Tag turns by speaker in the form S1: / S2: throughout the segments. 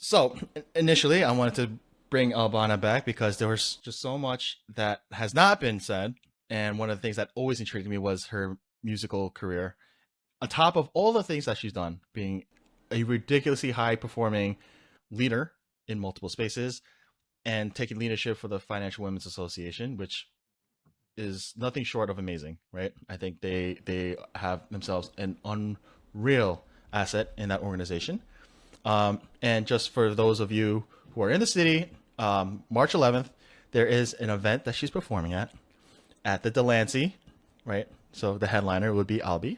S1: So initially, I wanted to bring Albana back because there was just so much that has not been said, and one of the things that always intrigued me was her musical career. On top of all the things that she's done, being a ridiculously high performing leader in multiple spaces and taking leadership for the Financial Women's Association, which is nothing short of amazing, right? I think they have themselves an unreal asset in that organization. And just for those of you who are in the city, March 11th, there is an event that she's performing at the Delancey, right? So the headliner would be Albi,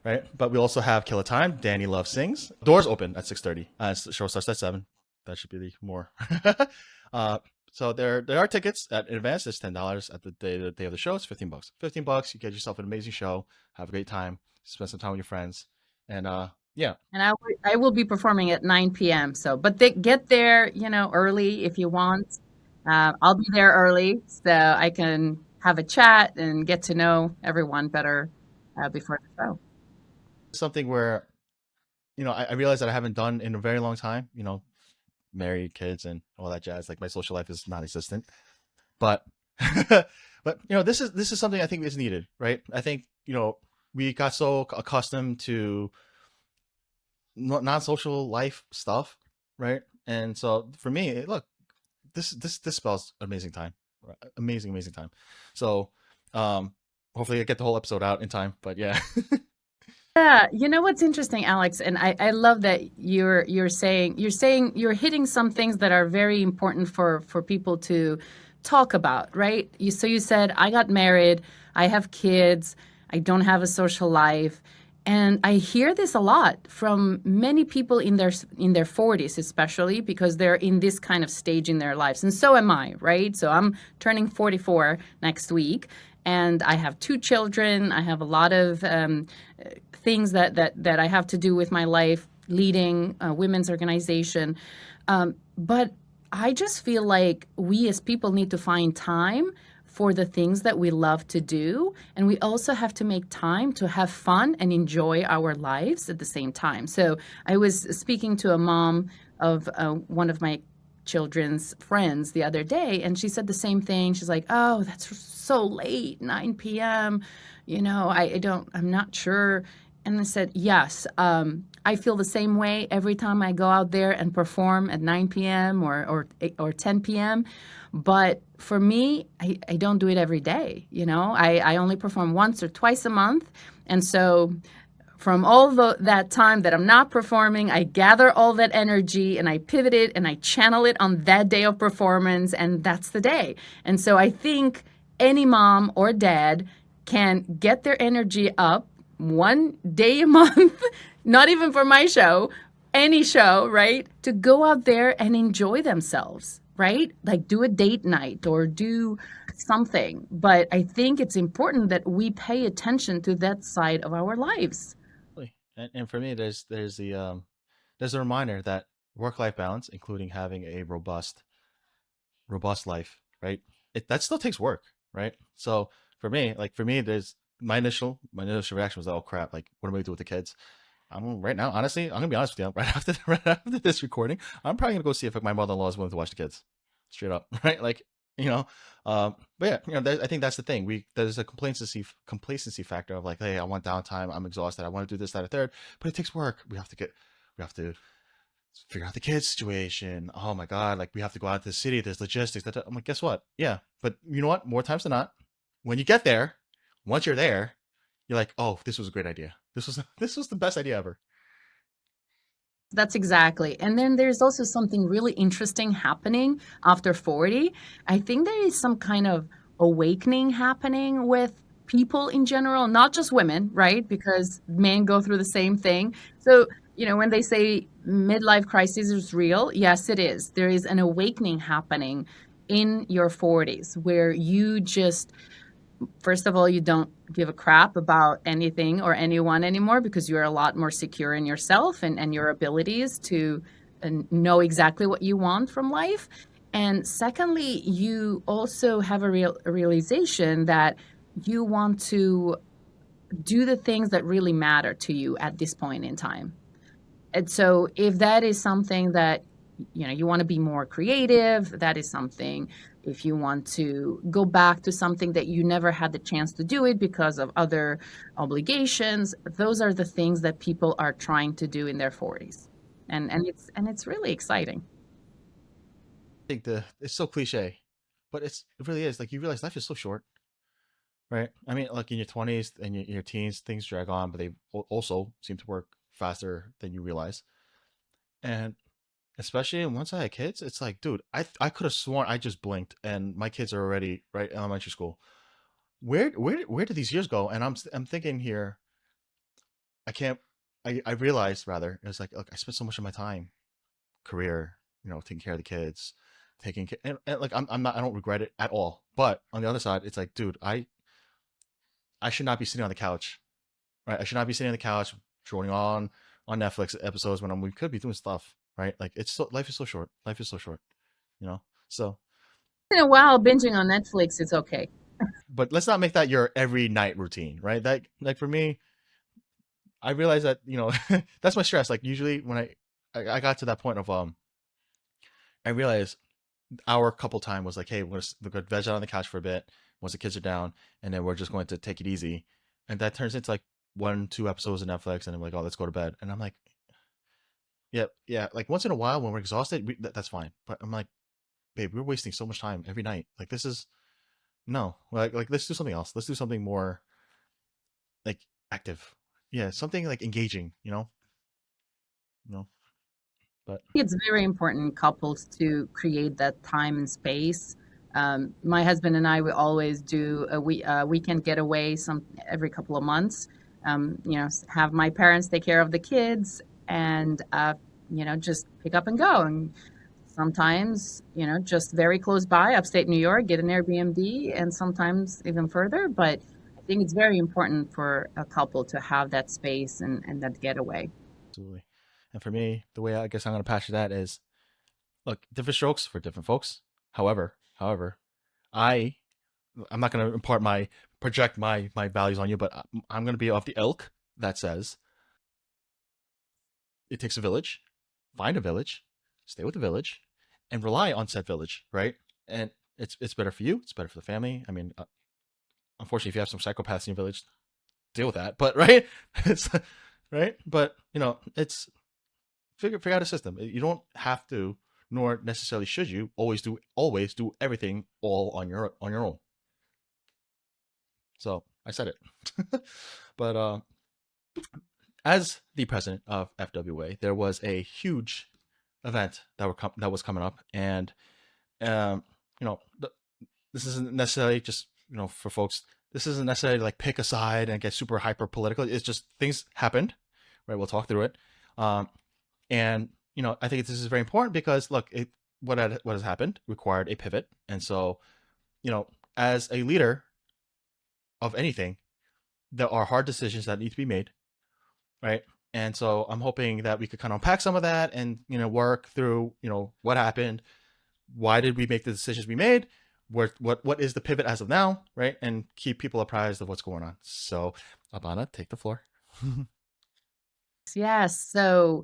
S1: right? But we also have Kill a Time. Danny Love sings. Doors open at 6:30. The show starts at 7. That should be the more. uh, so there are tickets at in advance. It's $10 at the day of the show. It's $15. $15. You get yourself an amazing show. Have a great time. Spend some time with your friends. And yeah.
S2: And I will be performing at 9 p.m. So, but they get there, early if you want. I'll be there early so I can have a chat and get to know everyone better before the show.
S1: Something where I realize that I haven't done in a very long time. Married, kids, and all that jazz. Like my social life is non-existent, but but this is something I think is needed, right? I think we got so accustomed to non-social life stuff, right? And so for me, look, this spells amazing time, right? Amazing time. So hopefully I get the whole episode out in time. But yeah.
S2: Yeah, you know what's interesting, Alex, and I love that you're saying you're hitting some things that are very important for people to talk about, right? So you said I got married, I have kids, I don't have a social life, and I hear this a lot from many people in their 40s, especially because they're in this kind of stage in their lives, and so am I, right? So I'm turning 44 next week, and I have two children. I have a lot of things that I have to do with my life, leading a women's organization. But I just feel like we as people need to find time for the things that we love to do. And we also have to make time to have fun and enjoy our lives at the same time. So I was speaking to a mom of one of my children's friends the other day, and she said the same thing. She's like, "Oh, that's so late, 9 p.m. I'm not sure." And I said, "Yes, I feel the same way every time I go out there and perform at 9 p.m. or 10 p.m. But for me, I don't do it every day. I only perform once or twice a month, and so." From all that time that I'm not performing, I gather all that energy and I pivot it and I channel it on that day of performance, and that's the day. And so I think any mom or dad can get their energy up one day a month, not even for my show, any show, right? To go out there and enjoy themselves, right? Like do a date night or do something. But I think it's important that we pay attention to that side of our lives.
S1: And for me, there's a reminder that work-life balance, including having a robust life, right? That still takes work, right? So for me, there's my initial reaction was, oh crap, like what am I gonna do with the kids? I'm right now, honestly, I'm gonna be honest with you. Right after this recording, I'm probably gonna go see if my mother-in-law is willing to watch the kids, straight up, right? like you know, but yeah, I think that's the thing. There's a complacency factor of like, hey, I want downtime, I'm exhausted, I want to do this, that, or third, but it takes work. We have to figure out the kids situation. Oh my god, like we have to go out to the city. There's logistics. I'm like, guess what? Yeah, but you know what? More times than not, when you get there, once you're there, you're like, oh, this was a great idea. This was the best idea ever.
S2: That's exactly. And then there's also something really interesting happening after 40. I think there is some kind of awakening happening with people in general, not just women, right? Because men go through the same thing. So, when they say midlife crisis is real, yes, it is. There is an awakening happening in your 40s where you just first of all, you don't give a crap about anything or anyone anymore because you're a lot more secure in yourself and your abilities to know exactly what you want from life. And secondly, you also have a realization that you want to do the things that really matter to you at this point in time. And so if that is something that you want to be more creative, that is something. If you want to go back to something that you never had the chance to do it because of other obligations, those are the things that people are trying to do in their 40s. And it's really exciting.
S1: I think it's so cliche, but it really is. Like you realize life is so short, right? I mean, like in your 20s and your teens, things drag on, but they also seem to work faster than you realize. And especially once I had kids, it's like, dude, I could have sworn I just blinked and my kids are already right elementary school. Where did these years go? And I'm thinking here, I can't. I realized rather it's like, look, I spent so much of my time, career, taking care of the kids, taking care, and like I'm not, I don't regret it at all. But on the other side, it's like, dude, I should not be sitting on the couch, right? I should not be sitting on the couch droning on Netflix episodes when we could be doing stuff, right? Like life is so short. Life is so short, you know. So,
S2: In a while, binging on Netflix is okay.
S1: but let's not make that your every night routine, right? That like for me, I realize that that's my stress. Like usually when I got to that point of I realized our couple time was like, hey, we're gonna veg out on the couch for a bit once the kids are down, and then we're just going to take it easy, and that turns into like 1, 2 episodes of Netflix, and I'm like, oh, let's go to bed, and I'm like, yeah, yeah, like once in a while when we're exhausted, that's fine, but I'm like, babe, we're wasting so much time every night. Like this is no, like let's do something else. Let's do something more like active. Yeah, something like engaging. You know. But
S2: It's very important in couples to create that time and space. My husband and I, we always do a weekend getaway every couple of months. Have my parents take care of the kids and just pick up and go. And sometimes, just very close by, upstate New York, get an Airbnb, and sometimes even further. But I think it's very important for a couple to have that space and that getaway.
S1: absolutely. And for me, the way I guess I'm gonna patch that is, look, different strokes for different folks. However, I I'm not gonna project my values on you, but I'm gonna be of the ilk that says it takes a village, find a village, stay with the village, and rely on said village, right? And it's better for you. It's better for the family. I mean, unfortunately, if you have some psychopaths in your village, deal with that. But right, it's right. But it's figure out a system. You don't have to, nor necessarily should you, always do everything all on your own. So I said it. But as the president of FWA, there was a huge event that was coming up, and um, you know, this isn't necessarily just for folks. This isn't necessarily like pick a side and get super hyper political. It's just things happened, right? We'll talk through it, and I think this is very important because look, what has happened required a pivot, and so as a leader of anything, there are hard decisions that need to be made, right? And so I'm hoping that we could kind of unpack some of that and work through what happened, why did we make the decisions we made, what is the pivot as of now, right? And keep people apprised of what's going on. So, Albana, take the floor.
S2: Yes. So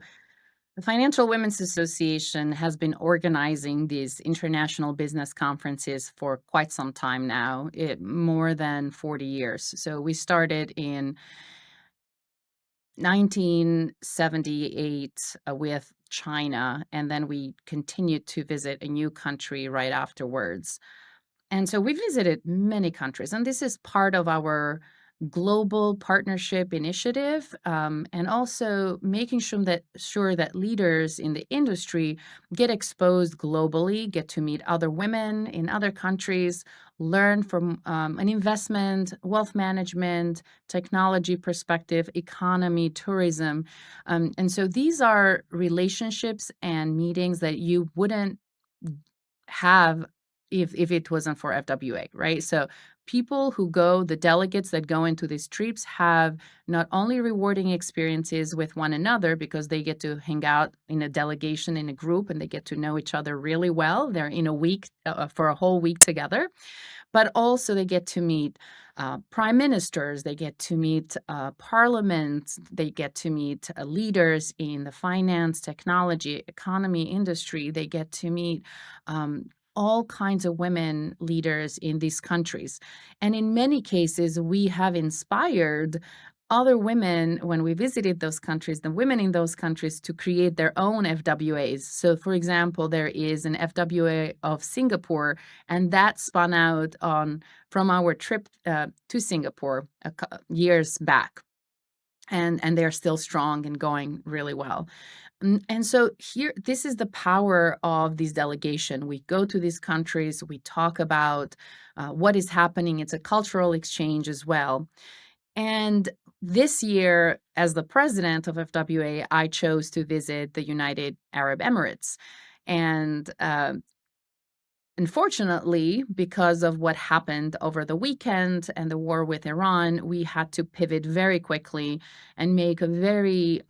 S2: the Financial Women's Association has been organizing these international business conferences for quite some time now, more than 40 years. So we started in 1978 with China, and then we continued to visit a new country right afterwards. And so we visited many countries, and this is part of our global partnership initiative, and also making sure that leaders in the industry get exposed globally, get to meet other women in other countries, learn from an investment, wealth management, technology perspective, economy, tourism. And so these are relationships and meetings that you wouldn't have if it wasn't for FWA, right? So people who go, the delegates that go into these trips have not only rewarding experiences with one another because they get to hang out in a delegation in a group and they get to know each other really well. They're in a week for a whole week together, but also they get to meet prime ministers, they get to meet parliaments, they get to meet leaders in the finance, technology, economy, industry. They get to meet all kinds of women leaders in these countries. And in many cases, we have inspired other women when we visited those countries, the women in those countries, to create their own FWAs. So, for example, there is an FWA of Singapore, and that spun out on from our trip to Singapore years back. And they're still strong and going really well. And so here, this is the power of this delegation. We go to these countries, we talk about what is happening. It's a cultural exchange as well. And this year, as the president of FWA, I chose to visit the United Arab Emirates. And unfortunately, because of what happened over the weekend and the war with Iran, we had to pivot very quickly and make a very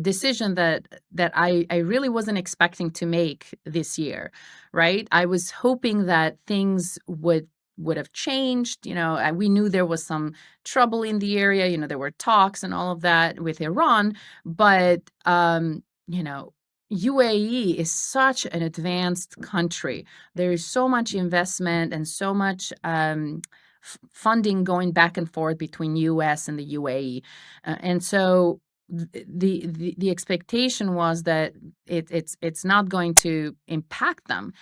S2: decision that I really wasn't expecting to make this year, right? I was hoping that things would have changed. We knew there was some trouble in the area. There were talks and all of that with Iran, but UAE is such an advanced country. There is so much investment and so much funding going back and forth between US and the UAE, and so the expectation was that it's not going to impact them.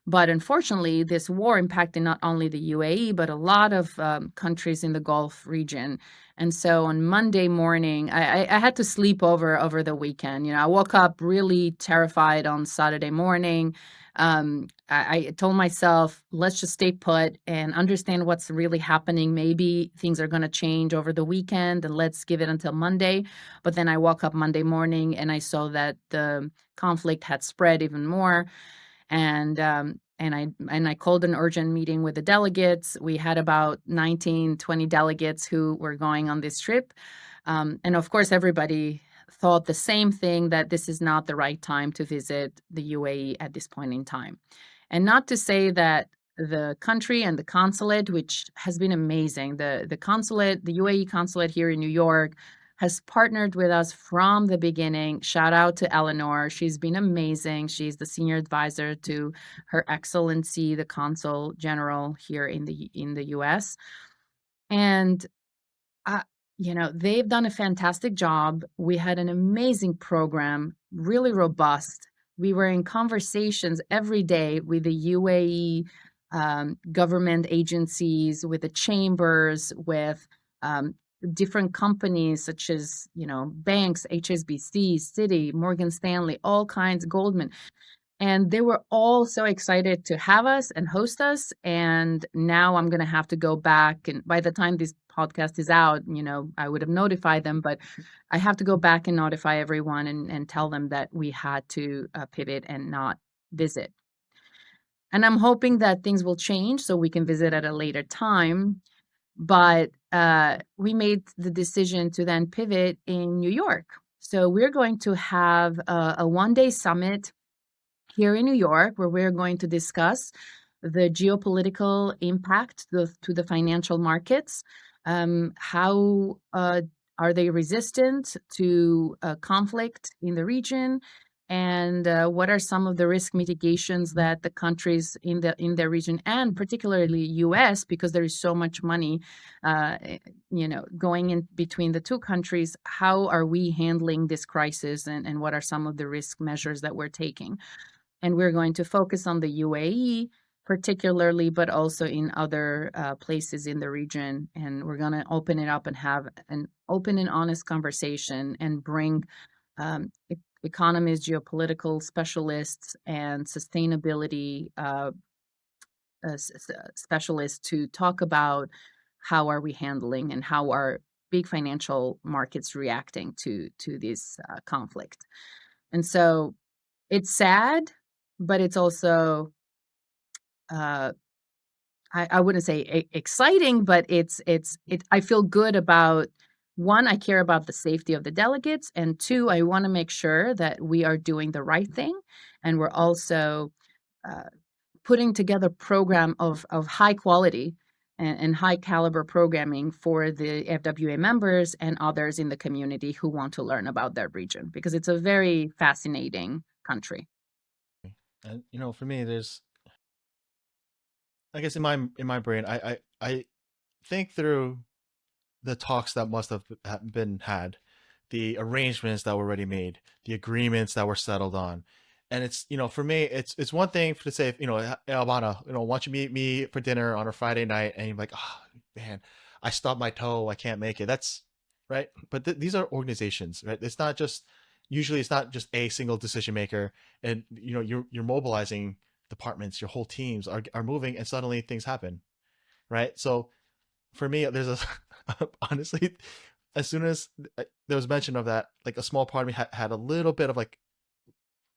S2: But unfortunately, this war impacted not only the UAE, but a lot of countries in the Gulf region. And so on Monday morning, I had to sleep over the weekend. I woke up really terrified on Saturday morning. I told myself, let's just stay put and understand what's really happening. Maybe things are going to change over the weekend, and let's give it until Monday. But then I woke up Monday morning and I saw that the conflict had spread even more. And I called an urgent meeting with the delegates. We had about 19, 20 delegates who were going on this trip. And of course, everybody thought the same thing, that this is not the right time to visit the UAE at this point in time. And not to say that the country and the consulate, which has been amazing, the consulate, the UAE consulate here in New York, has partnered with us from the beginning. Shout out to Eleanor. She's been amazing. She's the senior advisor to Her Excellency, the Consul General here in the US. And they've done a fantastic job. We had an amazing program, really robust. We were in conversations every day with the UAE government agencies, with the chambers, with different companies such as, banks, HSBC, Citi, Morgan Stanley, all kinds, Goldman. And they were all so excited to have us and host us. And now I'm going to have to go back. And by the time this podcast is out, I would have notified them, but I have to go back and notify everyone and tell them that we had to pivot and not visit. And I'm hoping that things will change so we can visit at a later time. But we made the decision to then pivot in New York. So we're going to have a one-day summit here in New York, where we're going to discuss the geopolitical impact to the financial markets. How are they resistant to conflict in the region? And what are some of the risk mitigations that the countries in their region, and particularly US, because there is so much money, going in between the two countries, how are we handling this crisis, and what are some of the risk measures that we're taking? And we're going to focus on the UAE particularly, but also in other places in the region. And we're going to open it up and have an open and honest conversation and bring economists, geopolitical specialists, and sustainability specialists to talk about how are we handling and how are big financial markets reacting to this conflict. And so it's sad, but it's also I wouldn't say exciting, but I feel good about, one, I care about the safety of the delegates, and two, I want to make sure that we are doing the right thing, and we're also putting together program of high quality and high caliber programming for the FWA members and others in the community who want to learn about that region, because it's a very fascinating country.
S1: And for me, there's, I guess, in my brain, I think through the talks that must have been had, the arrangements that were already made, the agreements that were settled on. And it's, for me, it's one thing to say, "Hey, Albana, why don't you meet me for dinner on a Friday night?" And you're like, "Oh man, I stubbed my toe, I can't make it." That's right. But these are organizations, right? It's not just, usually it's not just a single decision maker, and you're mobilizing departments, your whole teams are moving, and suddenly things happen, right? So for me, there's a honestly, as soon as there was mention of that, like a small part of me had a little bit of like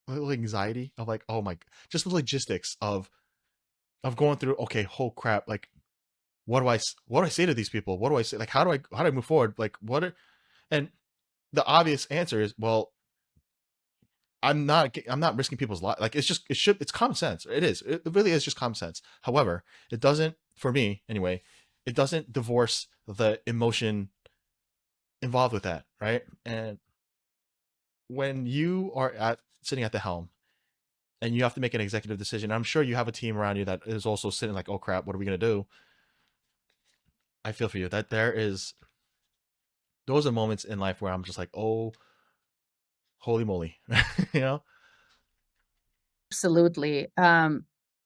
S1: a little anxiety of like, oh my, just the logistics of going through. Okay, oh crap, like what do I say to these people? What do I say? Like how do I move forward? Like and the obvious answer is, well, I'm not risking people's lives. Like it's common sense. It really is just common sense. However, it doesn't, for me anyway, it doesn't divorce the emotion involved with that, right? And when you are sitting at the helm and you have to make an executive decision, I'm sure you have a team around you that is also sitting like, oh crap, what are we gonna do? I feel for you. That there is, those are moments in life where I'm just like, oh, holy moly, you know?
S2: Absolutely.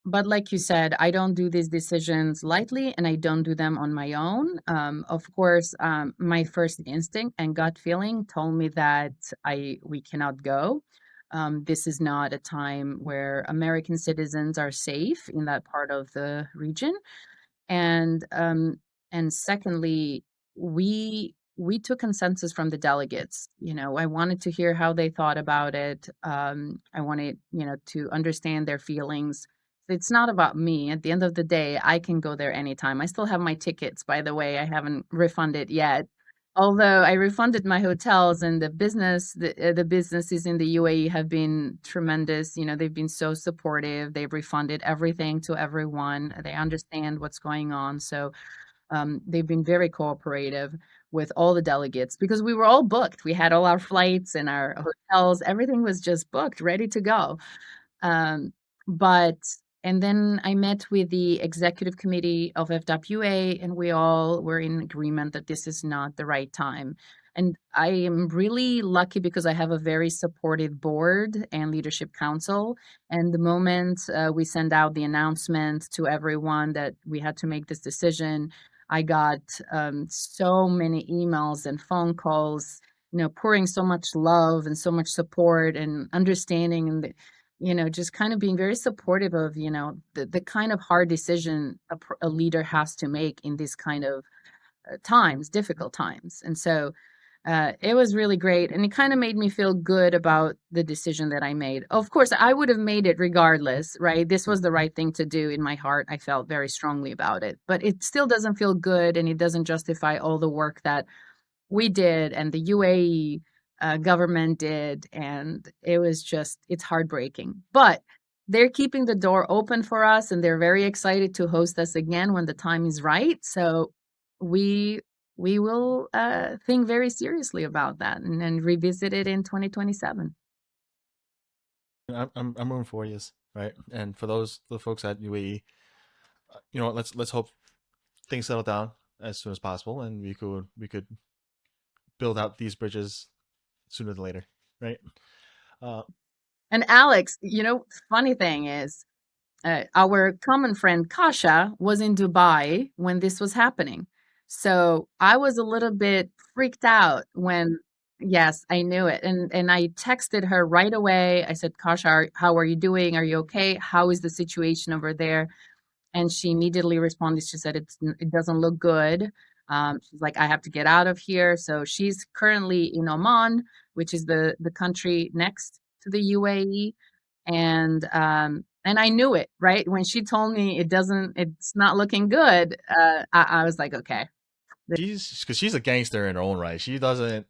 S2: But like you said, I don't do these decisions lightly and I don't do them on my own. Of course, my first instinct and gut feeling told me that we cannot go. This is not a time where American citizens are safe in that part of the region. And secondly, we took consensus from the delegates. I wanted to hear how they thought about it. I wanted, to understand their feelings. It's not about me. At the end of the day, I can go there anytime. I still have my tickets, by the way. I haven't refunded yet. Although I refunded my hotels, and the businesses in the UAE have been tremendous. They've been so supportive. They've refunded everything to everyone. They understand what's going on. So they've been very cooperative with all the delegates because we were all booked. We had all our flights and our hotels. Everything was just booked, ready to go. Um, but and then I met with the executive committee of FWA, and we all were in agreement that this is not the right time. And I am really lucky because I have a very supportive board and leadership council. And the moment we send out the announcement to everyone that we had to make this decision, I got so many emails and phone calls, pouring so much love and so much support and understanding, and just kind of being very supportive of, the kind of hard decision a leader has to make in these kind of times, difficult times. And so it was really great. And it kind of made me feel good about the decision that I made. Of course, I would have made it regardless, right? This was the right thing to do in my heart. I felt very strongly about it, but it still doesn't feel good. And it doesn't justify all the work that we did and the UAE government did. And it's heartbreaking. But they're keeping the door open for us, and they're very excited to host us again when the time is right. So we we will think very seriously about that and revisit it in 2027.
S1: I'm rooting for you, right? And for the folks at UAE, what, let's hope things settle down as soon as possible, and we could build out these bridges sooner than later, right? Uh,
S2: And Alex, funny thing is, our common friend Kasha was in Dubai when this was happening. So I was a little bit freaked out when, yes, I knew it. And I texted her right away. I said, Kasha, how are you doing? Are you okay? How is the situation over there? And she immediately responded. She said, it doesn't look good. She's like, I have to get out of here. So she's currently in Oman, which is the country next to the UAE. And I knew it, right? When she told me it's not looking good, I was like, okay.
S1: because she's a gangster in her own right. She doesn't.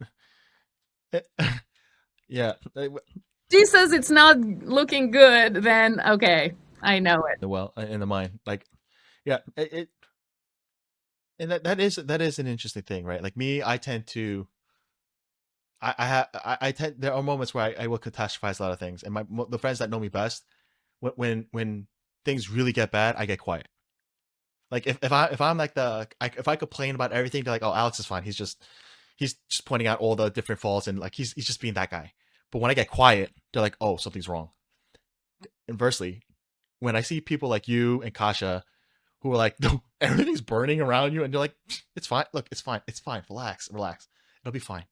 S1: Yeah.
S2: She says it's not looking good, then okay. I know it.
S1: the well in the mind. Like, yeah, and that is an interesting thing, right? Like me, I tend to I tend there are moments where I will catastrophize a lot of things, and the friends that know me best, when things really get bad, I get quiet. Like if I'm like if I complain about everything, they're like, oh, Alex is fine. He's just pointing out all the different faults, and like he's just being that guy. But when I get quiet, they're like, oh, something's wrong. Inversely, when I see people like you and Kasha who are like, everything's burning around you, and you're like, it's fine. Look, it's fine. It's fine. Relax, relax. It'll be fine.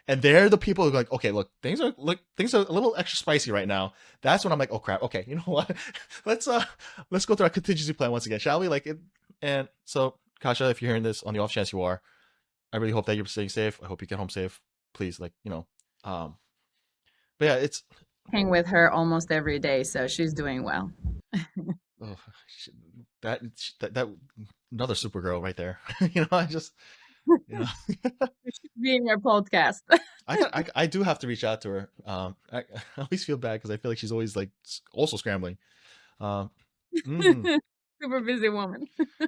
S1: And they're the people who are like, okay, things are a little extra spicy right now. That's when I'm like, oh crap. Okay, you know what? let's let's go through our contingency plan once again, shall we? Like, and so Kasha, if you're hearing this, on the off chance you are, I really hope that you're staying safe. I hope you get home safe. Please, like, um, but yeah, it's
S2: Hang with her almost every day, so she's doing well.
S1: oh, that that another Supergirl right there. I just you know
S2: She should be in your podcast.
S1: I do have to reach out to her. I always feel bad because I feel like she's always like also scrambling. Um, mhm.
S2: Super busy woman.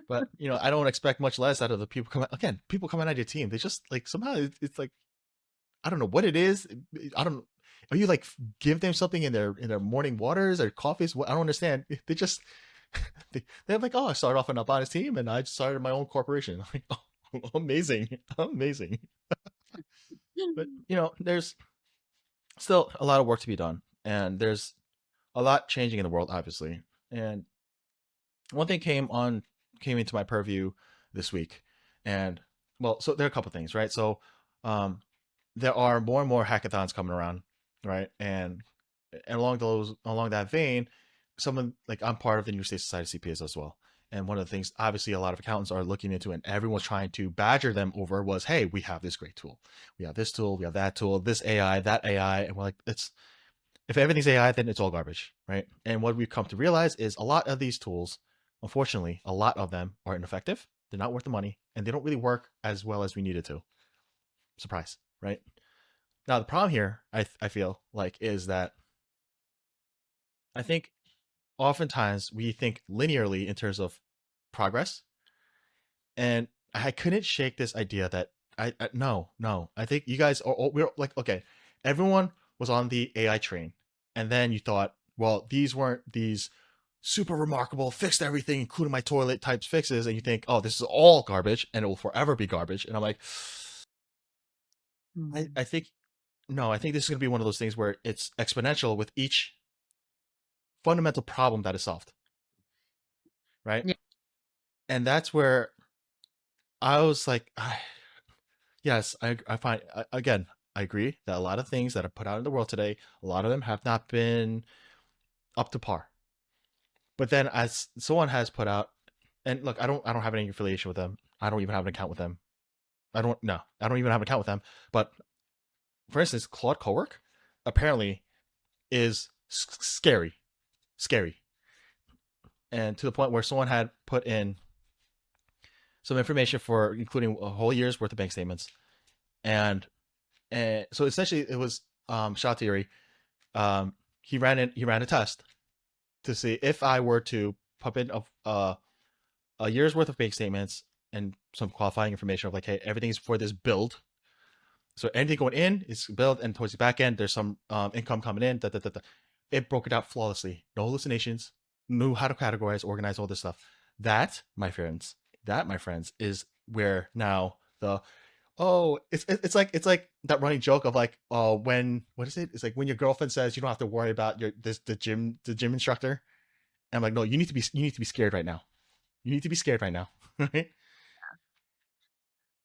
S1: But I don't expect much less out of the people coming again. People coming out of your team, they just like somehow it's like I don't know what it is. I don't. Are you like give them something in their morning waters or coffees? I don't understand. They just they're like, oh, I started off on Albana's team and I just started my own corporation. I'm like, oh, amazing, amazing. But there's still a lot of work to be done, and there's a lot changing in the world, obviously. And one thing came into my purview this week, and well, so there are a couple things, right? So, um, there are more and more hackathons coming around, right? And along that vein, someone like I'm part of the New State Society CPAs as well. And one of the things, obviously, a lot of accountants are looking into, and everyone's trying to badger them over was, hey, we have this great tool, we have this tool, we have that tool, this AI, that AI, and we're like, it's if everything's AI, then it's all garbage, right? And what we've come to realize is a lot of these tools, unfortunately, a lot of them are ineffective. They're not worth the money, and they don't really work as well as we needed to. Surprise, right? Now the problem here, I feel like, is that I think oftentimes we think linearly in terms of progress, and I couldn't shake this idea that no, I think you guys are we're like okay, everyone was on the AI train, and then you thought, well, these weren't these super remarkable, fixed everything, including my toilet types fixes, and you think, oh, this is all garbage and it will forever be garbage. And I'm like, I think no, I think this is going to be one of those things where it's exponential with each fundamental problem that is solved, right?
S2: Yeah.
S1: And that's where I was like, yes, I find again, I agree that a lot of things that are put out in the world today, a lot of them have not been up to par. But then, as someone has put out, and look, I don't have any affiliation with them. I don't even have an account with them. I don't even have an account with them. But for instance, Claude Cowork apparently is scary, scary, and to the point where someone had put in some information for including a whole year's worth of bank statements, and so essentially it was shot theory. He ran a test to see if I were to pump in a year's worth of bank statements and some qualifying information of like, hey, everything's for this build. So anything going in is build, and towards the back end, there's some income coming in. Da, da, da, da. It broke it out flawlessly. No hallucinations. Knew how to categorize, organize all this stuff. That, my friends, is where now the it's like that running joke of like when what is it? It's like when your girlfriend says you don't have to worry about the gym instructor. And I'm like, no, you need to be scared right now. You need to be scared right now. Right?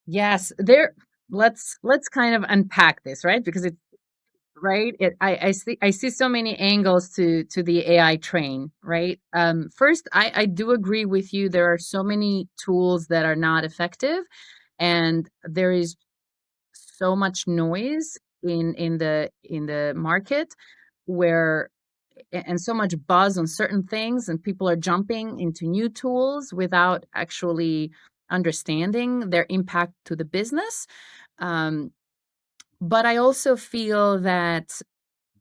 S2: Yes, there let's kind of unpack this, right? Because it's right. I see so many angles to the AI train, right? First, I do agree with you. There are so many tools that are not effective, and there is so much noise in the market where and so much buzz on certain things, and people are jumping into new tools without actually understanding their impact to the business. Um, but I also feel that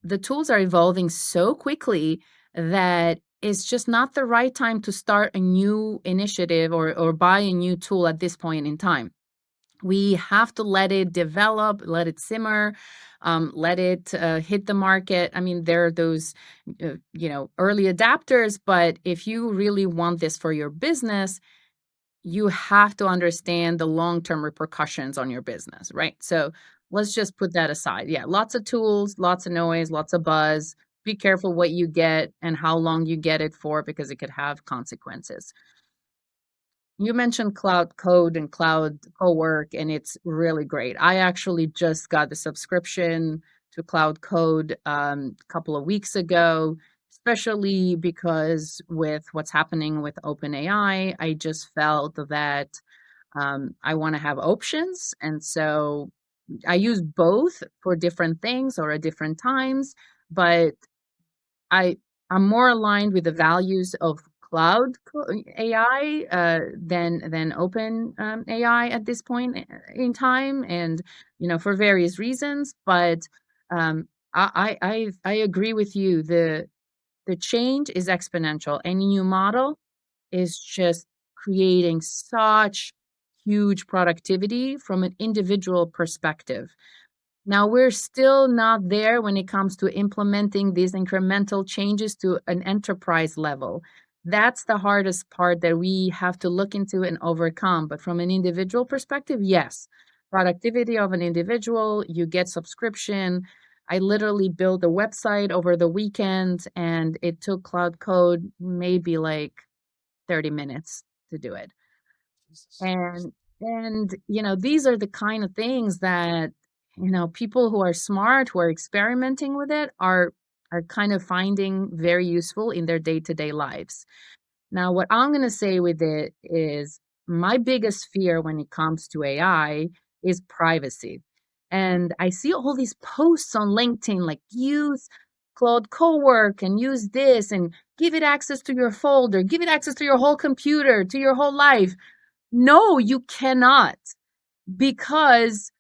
S2: the tools are evolving so quickly that it's just not the right time to start a new initiative or buy a new tool at this point in time. We have to let it develop, let it simmer, let it hit the market. I mean, there are those, early adapters, but if you really want this for your business, you have to understand the long-term repercussions on your business, right? So let's just put that aside. Yeah, lots of tools, lots of noise, lots of buzz. Be careful what you get and how long you get it for because it could have consequences. You mentioned Cloud Code and Cloud Cowork, and it's really great. I actually just got the subscription to Cloud Code a couple of weeks ago, especially because with what's happening with OpenAI, I just felt that I want to have options. And so I use both for different things or at different times, but I I'm more aligned with the values of AI than open AI at this point in time, and for various reasons. But I agree with you. The change is exponential. Any new model is just creating such huge productivity from an individual perspective. Now, we're still not there when it comes to implementing these incremental changes to an enterprise level. That's the hardest part that we have to look into and overcome. But from an individual perspective, yes, productivity of an individual, you get subscription. I literally built a website over the weekend and it took Cloud Code maybe like 30 minutes to do it.
S1: Jesus.
S2: And these are the kind of things that people who are smart, who are experimenting with it, are kind of finding very useful in their day-to-day lives. Now, what I'm going to say with it is my biggest fear when it comes to AI is privacy. And I see all these posts on LinkedIn like use Claude Cowork and use this and give it access to your folder, give it access to your whole computer, to your whole life. No, you cannot, because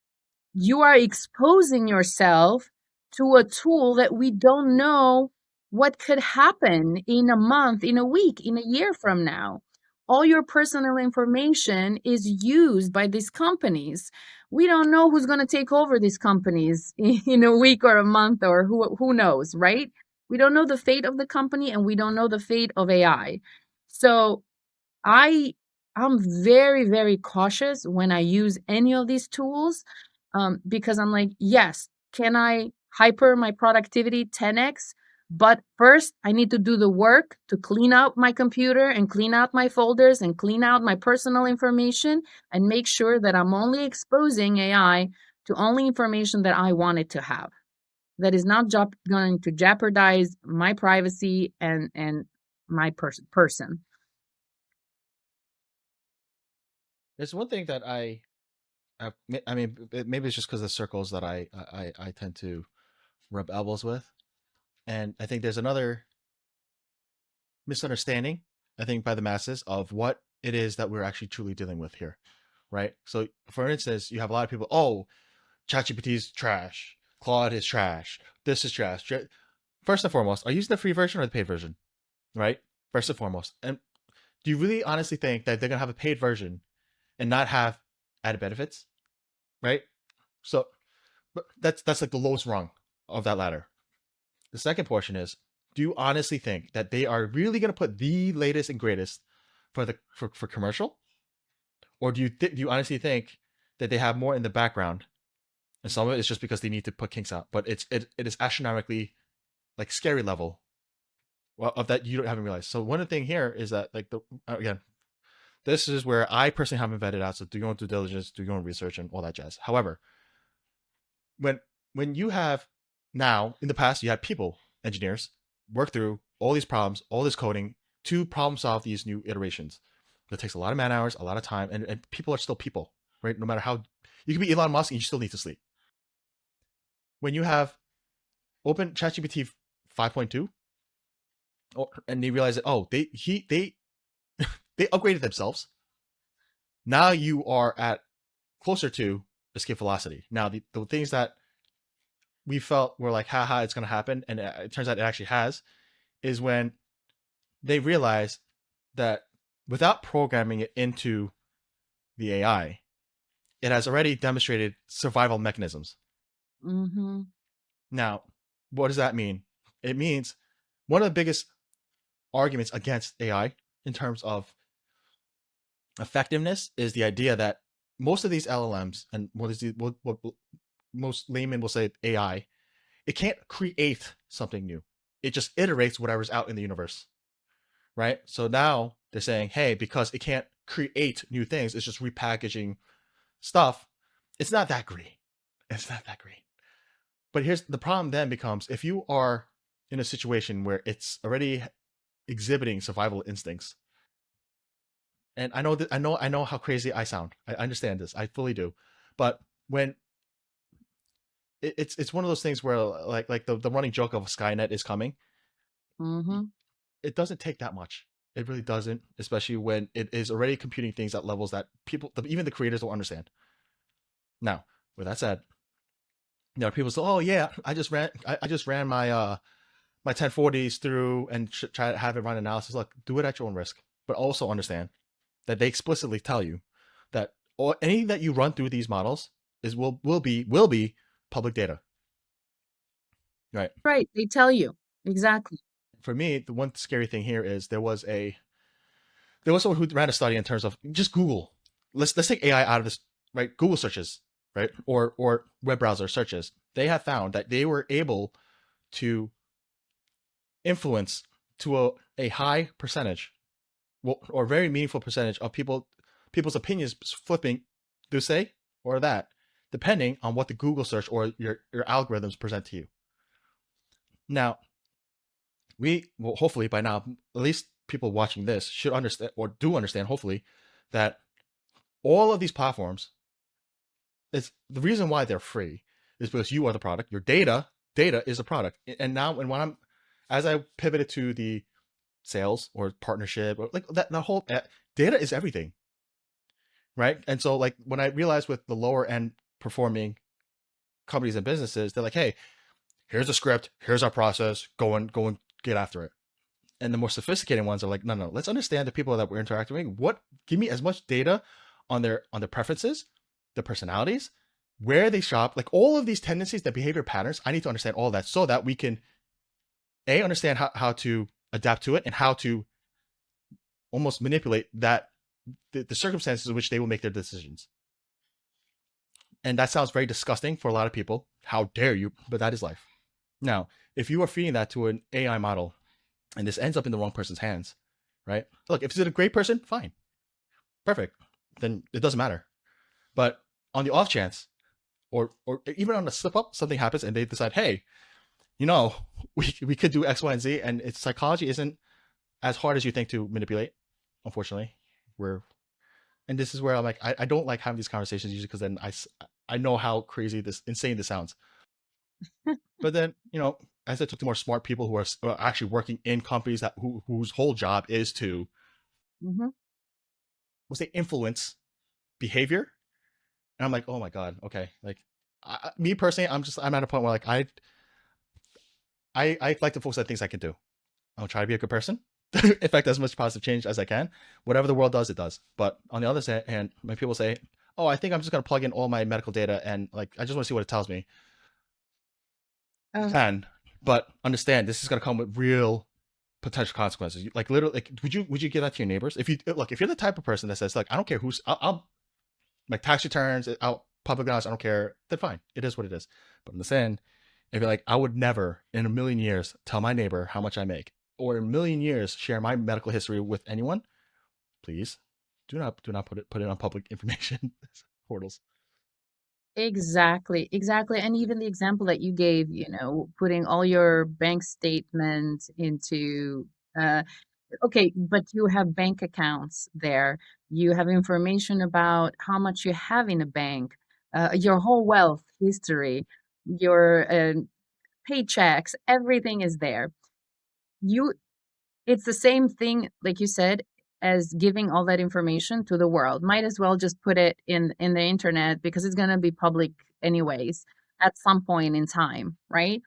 S2: you are exposing yourself to a tool that we don't know what could happen in a month, in a week, in a year from now. All your personal information is used by these companies. We don't know who's going to take over these companies in a week or a month, or who knows, right? We don't know the fate of the company and we don't know the fate of AI. So I I'm very, very cautious when I use any of these tools, because I'm like, yes, can I hyper my productivity 10x? But first, I need to do the work to clean out my computer and clean out my folders and clean out my personal information and make sure that I'm only exposing AI to only information that I want it to have. That is not going to jeopardize my privacy and my person.
S1: There's one thing that I mean, maybe it's just because of the circles that I tend to rub elbows with, and I think there's another misunderstanding, I think, by the masses of what it is that we're actually truly dealing with here, right? So, for instance, you have a lot of people, oh, ChatGPT is trash, Claude is trash, this is trash. First and foremost, are you using the free version or the paid version, right? First and foremost, and do you really honestly think that they're gonna have a paid version and not have added benefits, right? So, but that's like the lowest rung of that ladder. The second portion is, do you honestly think that they are really going to put the latest and greatest for commercial, or do you honestly think that they have more in the background, and some of it is just because they need to put kinks out, but it is astronomically like scary level, well, of that you don't haven't realized. So one of the thing here is that, like, the again, this is where I personally haven't vetted out. So do your own due diligence, do your own research, and all that jazz. However, when when you have, now in the past you had people, engineers, work through all these problems, all this coding to problem solve these new iterations. That takes a lot of man hours, a lot of time, and people are still people, right? No matter how you can be Elon Musk and you still need to sleep. When you have open ChatGPT 5.2, and they realize that, oh, they upgraded themselves. Now you are at closer to escape velocity. Now the things that we felt were like, haha, it's going to happen, and it turns out it actually has, is when they realized that without programming it into the AI, it has already demonstrated survival mechanisms.
S2: Mm-hmm.
S1: Now, what does that mean? It means one of the biggest arguments against AI in terms of effectiveness is the idea that most of these LLMs and what most laymen will say AI, it can't create something new. It just iterates whatever's out in the universe, right? So now they're saying, hey, because it can't create new things, it's just repackaging stuff. It's not that great. It's not that great. But here's the problem then becomes if you are in a situation where it's already exhibiting survival instincts, and I know how crazy I sound. I understand this. I fully do. But when it's one of those things where like the running joke of Skynet is coming,
S2: Mm-hmm.
S1: it doesn't take that much. It really doesn't, especially when it is already computing things at levels that people, even the creators, don't understand. Now, with that said, people say, "Oh yeah, I just ran my 1040s through and try to have it run analysis." Look, do it at your own risk, but also understand that they explicitly tell you that anything that you run through these models is will be public data, right?
S2: Right. They tell you. Exactly.
S1: For me, the one scary thing here is there was someone who ran a study in terms of just Google. Let's take AI out of this, right? Google searches, right, or web browser searches. They have found that they were able to influence to a high percentage, well, or very meaningful percentage of people's opinions flipping to say or that, depending on what the Google search or your algorithms present to you. Now, well, hopefully by now, at least people watching this should understand or do understand, hopefully, that all of these platforms, it's the reason why they're free is because you are the product. Your data is a product. And now, and when as I pivoted to the sales or partnership or like that whole data is everything, right? And so like when I realized with the lower end performing companies and businesses, they're like, hey, here's a script, here's our process, go and get after it. And the more sophisticated ones are like, no, let's understand the people that we're interacting with. Give me as much data on their preferences, their personalities, where they shop, like all of these tendencies, the behavior patterns. I need to understand all of that so that we can understand how to adapt to it and how to almost manipulate the circumstances in which they will make their decisions. And that sounds very disgusting for a lot of people. How dare you? But that is life. Now, if you are feeding that to an AI model and this ends up in the wrong person's hands, right? Look, if it's a great person, fine, perfect. Then it doesn't matter. But on the off chance, or even on a slip up, something happens and they decide, hey, you know, we could do X, Y, and Z, and its psychology isn't as hard as you think to manipulate. Unfortunately, we're and this is where I'm like, I don't like having these conversations usually because then I know how insane this sounds. But then as I talk to more smart people who are actually working in companies whose whole job is to,
S2: Mm-hmm.
S1: we'll say, influence behavior, and I'm like, oh my god, okay, like me personally, I'm at a point where like I like to focus on things I can do. I'll try to be a good person, affect as much positive change as I can. Whatever the world does, it does. But on the other hand, when people say, "Oh, I think I'm just gonna plug in all my medical data and like I just want to see what it tells me," you
S2: Uh,
S1: can, but understand this is gonna come with real potential consequences. Like literally, like would you give that to your neighbors? If you're the type of person that says like I don't care who's I'll like tax returns, I'll public honest, I don't care, then fine, it is what it is. But on the end, if you're like, I would never in a million years tell my neighbor how much I make, or in a million years share my medical history with anyone, please do not put it on public information portals.
S2: exactly. And even the example that you gave, putting all your bank statements into, uh, okay, but you have bank accounts there. You have information about how much you have in a bank, your whole wealth history, your paychecks, everything is there. You It's the same thing, like you said, as giving all that information to the world. Might as well just put it in the internet because it's going to be public anyways at some point in time, right?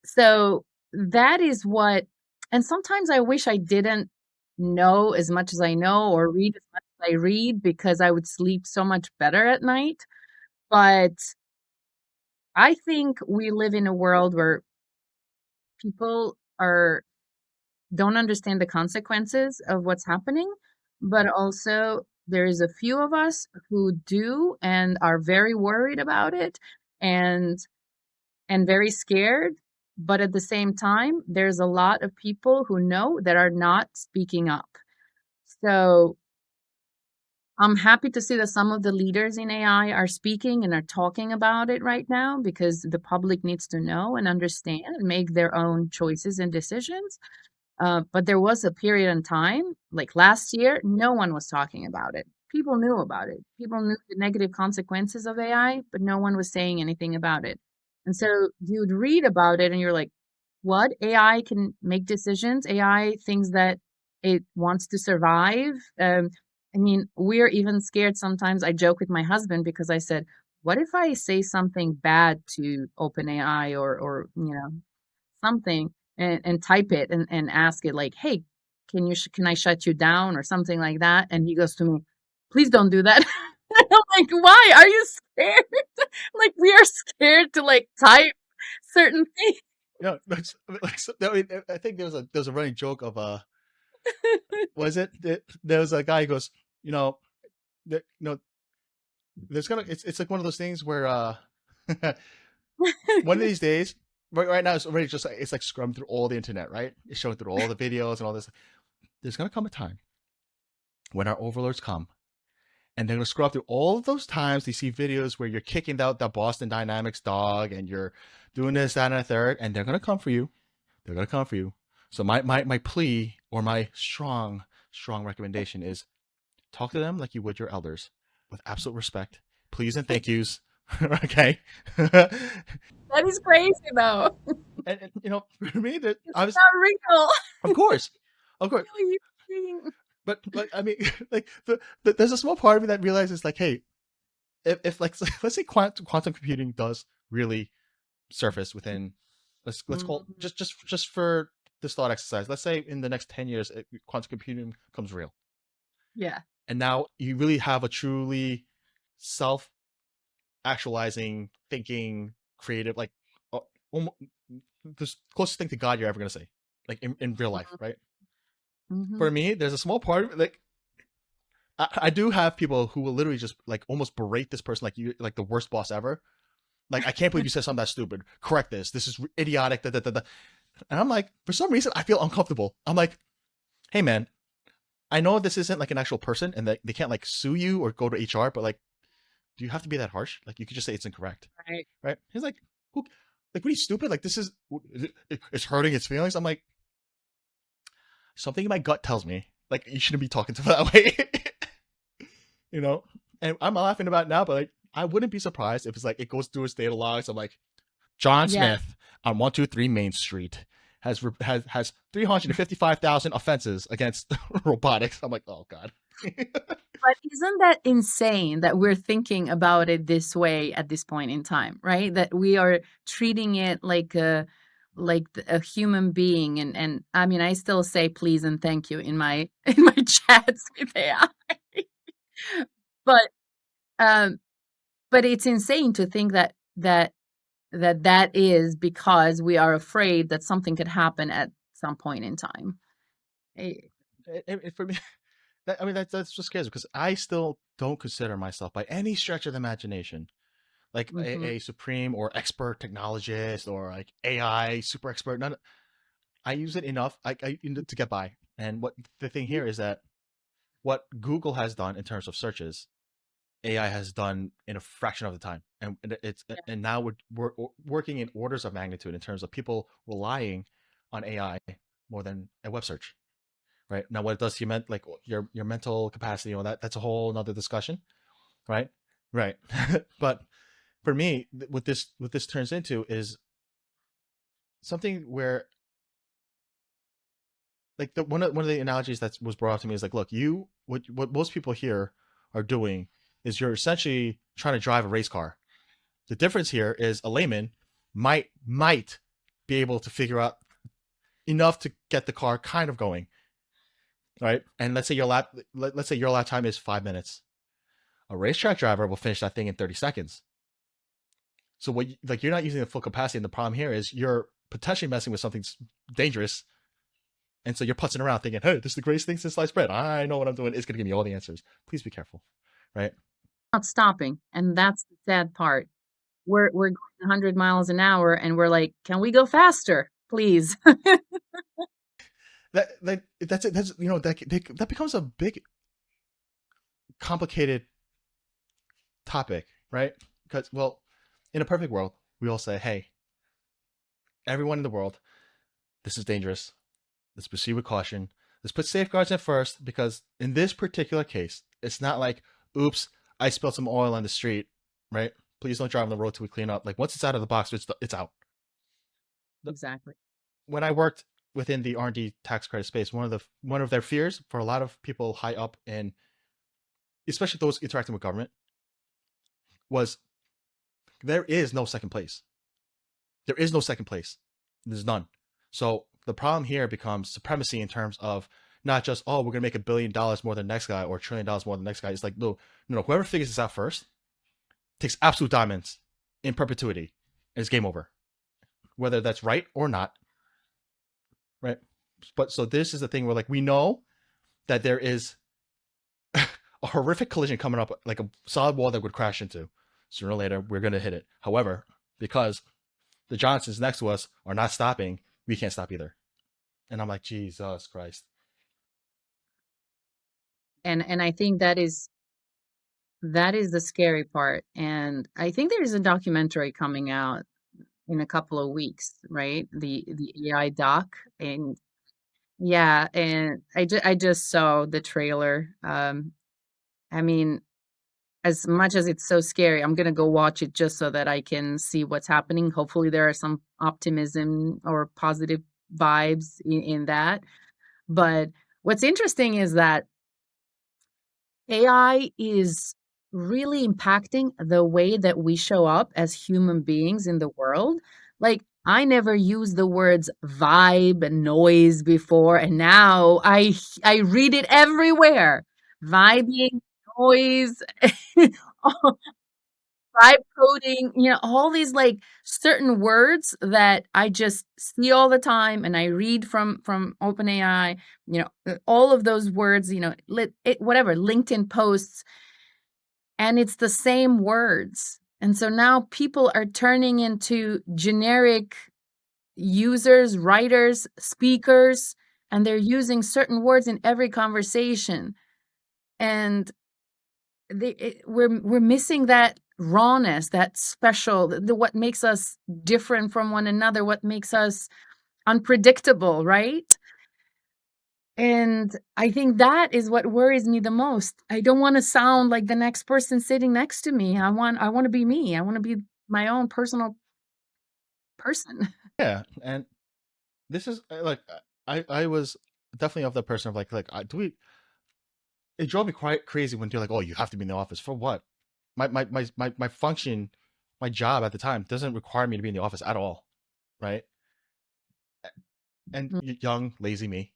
S2: So that is what And sometimes I wish I didn't know as much as I know or read as much as I read because I would sleep so much better at night. But I think we live in a world where people are don't understand the consequences of what's happening, but also there is a few of us who do and are very worried about it and very scared. But at the same time, there's a lot of people who know that are not speaking up. So I'm happy to see that some of the leaders in AI are speaking and are talking about it right now because the public needs to know and understand and make their own choices and decisions. But there was a period in time, like last year, no one was talking about it. People knew about it. People knew the negative consequences of AI, but no one was saying anything about it. And so you'd read about it and you're like, what? AI can make decisions. AI thinks that it wants to survive. I mean, we're even scared sometimes. I joke with my husband because I said, what if I say something bad to OpenAI or something and type it and ask it like, hey, can I shut you down or something like that? And he goes to me, please don't do that. I'm like, why? Are you scared? Like we are scared to like type certain things.
S1: I mean, I think there was a running joke of was it there was a guy who goes, you know, there's gonna it's like one of those things where one of these days, right now it's already just like it's like scrubbed through all the internet, right? It's showing through all the videos and all this. There's gonna come a time when our overlords come and they're gonna scrub through all of those times they see videos where you're kicking out the Boston Dynamics dog and you're doing this, that, and a third, and they're gonna come for you. They're gonna come for you. So my plea or my strong recommendation is talk to them like you would your elders, with absolute respect, please and thank yous. Okay.
S2: That is crazy though.
S1: And for me, that
S2: It's
S1: I was,
S2: not real.
S1: of course, of course,
S2: What are you saying?
S1: but I mean, like there's a small part of me that realizes, like, hey, if like let's say quantum computing does really surface within, let's call
S2: Mhm.
S1: just for this thought exercise, let's say in the next 10 years quantum computing becomes real,
S2: Yeah.
S1: and now you really have a truly self actualizing, thinking, creative, like almost the closest thing to God you're ever gonna say, like in real life, right?
S2: Hmm.
S1: For me, there's a small part of it, like I do have people who will literally just like almost berate this person like you, like the worst boss ever. Like, I can't believe you said something that stupid. Correct this. This is idiotic. Da, da, da, da. And I'm like, for some reason, I feel uncomfortable. I'm like, hey man, I know this isn't like an actual person and that they can't like sue you or go to HR, but like, do you have to be that harsh? Like, you could just say it's incorrect,
S2: Right.
S1: right? He's like, who? Like, what are you stupid? Like, this is it's hurting its feelings. I'm like, something in my gut tells me like you shouldn't be talking to them that way. you know. And I'm laughing about it now, but like I wouldn't be surprised if it's like it goes through his data logs. I'm like, John
S2: Yeah.
S1: Smith on 123 Main Street has 355,000 offenses against robotics. I'm like, oh god.
S2: But isn't that insane that we're thinking about it this way at this point in time, right? That we are treating it like a human being and I mean I still say please and thank you in my in my chats with AI. But um but it's insane to think that is because we are afraid that something could happen at some point in time. Eh,
S1: For me, I mean that's just scary because I still don't consider myself by any stretch of the imagination like
S2: mhm.
S1: a supreme or expert technologist or like AI super expert. None. I use it enough to get by. And what the thing here is that what Google has done in terms of searches, AI has done in a fraction of the time, and now we're working in orders of magnitude in terms of people relying on AI more than a web search. Right now, what it does to you, like your mental capacity, that's a whole another discussion, right? Right. But for me, what this turns into is something where like one of the analogies that was brought up to me is like, look, what most people here are doing is you're essentially trying to drive a race car. The difference here is a layman might be able to figure out enough to get the car kind of going, right? And let's say your lap time is 5 minutes. A racetrack driver will finish that thing in 30 seconds. So like you're not using the full capacity, and the problem here is you're potentially messing with something dangerous, and so you're putzing around thinking, "Hey, this is the greatest thing since sliced bread. I know what I'm doing. It's gonna give me all the answers. Please be careful." Right?
S2: Not stopping, and that's the sad part. We're going 100 miles an hour, and we're like, "Can we go faster, please?"
S1: That's it. That's that becomes a big complicated topic, right? Because, well, in a perfect world, we all say, "Hey, everyone in the world, this is dangerous. Let's proceed with caution. Let's put safeguards in first, because in this particular case, it's not like, oops, I spilled some oil on the street, right? Please don't drive on the road till we clean up." Like, once it's out of the box, it's out.
S2: Exactly.
S1: When I worked within the R&D tax credit space, one of their fears for a lot of people high up, and especially those interacting with government, was there is no second place. There is no second place. There's none. So the problem here becomes supremacy in terms of not just, oh, we're gonna make $1 billion more than the next guy, or $1 trillion more than the next guy. It's like, no, whoever figures this out first takes absolute dominance in perpetuity, and it's game over, whether that's right or not, right? But so this is the thing where, like, we know that there is a horrific collision coming up, like a solid wall that would crash into. Sooner or later, we're gonna hit it. However, because the Johnsons next to us are not stopping, we can't stop either. And I'm like, Jesus Christ.
S2: And I think that is the scary part. And I think there's a documentary coming out in a couple of weeks, right? The AI doc. And yeah, and I just saw the trailer. I mean, as much as it's so scary, I'm gonna go watch it just so that I can see what's happening. Hopefully, there are some optimism or positive vibes in that. But what's interesting is that AI is really impacting the way that we show up as human beings in the world. Like, I never used the words vibe and noise before, and now I read it everywhere. Vibing, noise, vibe coding, all these like certain words that I just see all the time, and I read from OpenAI, all of those words, whatever, LinkedIn posts, and it's the same words. And so now people are turning into generic users, writers, speakers, and they're using certain words in every conversation. And we're missing that rawness, that special, what makes us different from one another, what makes us unpredictable, right? And I think that is what worries me the most. I don't want to sound like the next person sitting next to me. I want to be me. I want to be my own personal person.
S1: Yeah, and this is like, I was definitely of the person of like, do we? It drove me quite crazy when you're like, oh, you have to be in the office for what? My function, my job at the time doesn't require me to be in the office at all, right? And young, lazy me.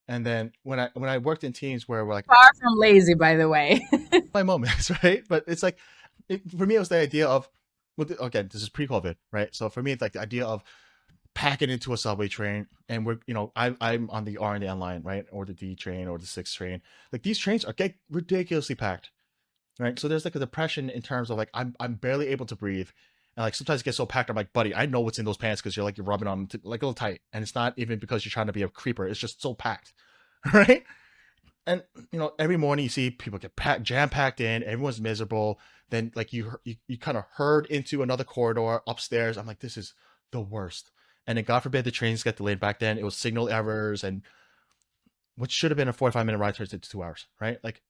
S1: And then when I worked in teams where we're like,
S2: Far from lazy, by the way.
S1: my moments, right? But it's like, for me, it was the idea of, well, again, this is pre-COVID, right? So for me, it's like the idea of packing into a subway train, and I'm on the R&D line, right? Or the D train or the 6 train. Like, these trains are ridiculously packed, right? So there's like a depression in terms of like, I'm barely able to breathe. And like, sometimes it gets so packed, I'm like, buddy, I know what's in those pants, because you're rubbing on them like a little tight. And it's not even because you're trying to be a creeper. It's just so packed, right? And every morning you see people get jam packed in, everyone's miserable. Then like you kind of herd into another corridor upstairs. I'm like, this is the worst. And then, God forbid, the trains get delayed. Back then it was signal errors, and what should have been a 45-minute ride turns into 2 hours, right? Like,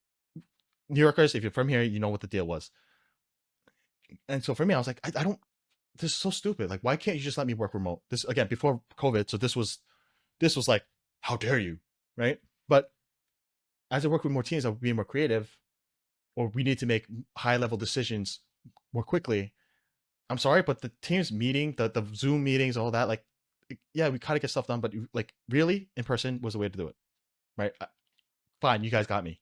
S1: New Yorkers, if you're from here, you know what the deal was. And so for me, I was like, I don't, this is so stupid. Like, why can't you just let me work remote? This, again, before COVID. So this was like, how dare you, right? But as I work with more teams, I'll be more creative, or we need to make high level decisions more quickly. I'm sorry, but the teams meeting, the Zoom meetings, all that, like, yeah, we kind of get stuff done, but like really in person was the way to do it, right? Fine, you guys got me.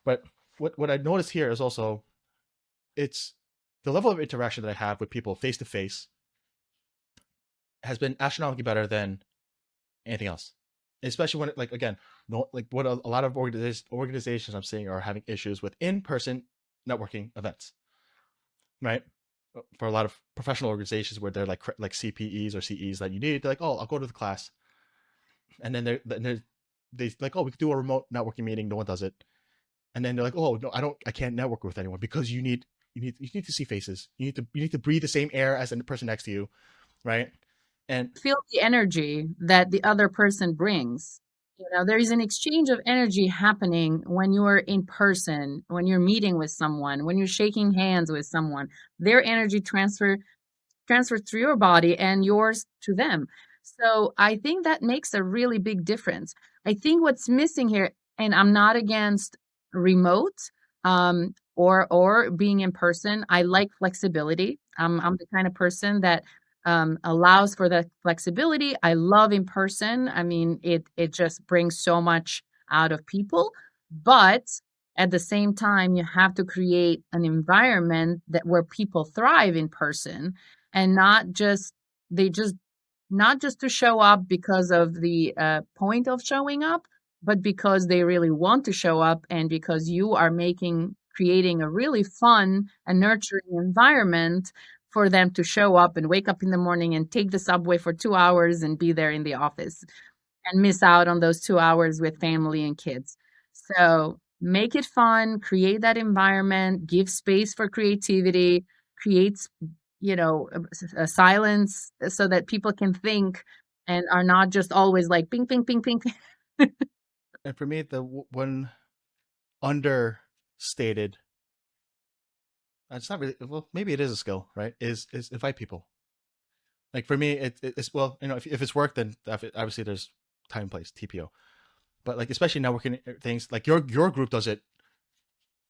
S1: But what I noticed here is also it's the level of interaction that I have with people face to face has been astronomically better than anything else. Especially when, like, again, no, like what a lot of organizations I'm seeing are having issues with in-person networking events, right? For a lot of professional organizations where they're like CPEs or CEs that you need, they're like, oh, I'll go to the class, and then they like, oh, we could do a remote networking meeting. No one does it, and then they're like, oh no, I can't network with anyone because you need to see faces. You need to breathe the same air as the person next to you, right? And
S2: Feel the energy that the other person brings. You know, there is an exchange of energy happening when you are in person, when you're meeting with someone, when you're shaking hands with someone. Their energy transferred through your body and yours to them. So I think that makes a really big difference. I think what's missing here, and I'm not against remote or being in person. I like flexibility. I'm the kind of person that allows for that flexibility. I love in person. I mean, it just brings so much out of people, but at the same time, you have to create an environment that where people thrive in person and they just not just to show up because of the point of showing up, but because they really want to show up and because you are creating a really fun and nurturing environment for them to show up and wake up in the morning and take the subway for 2 hours and be there in the office and miss out on those 2 hours with family and kids. So make it fun, create that environment, give space for creativity, create, a silence so that people can think and are not just always like ping, ping, ping, ping.
S1: and for me, the one understated, it's not really, well, maybe it is a skill, right? Is invite people. Like for me, it's, well, if it's work, then obviously there's time and place, TPO. But like especially networking things, like your group does it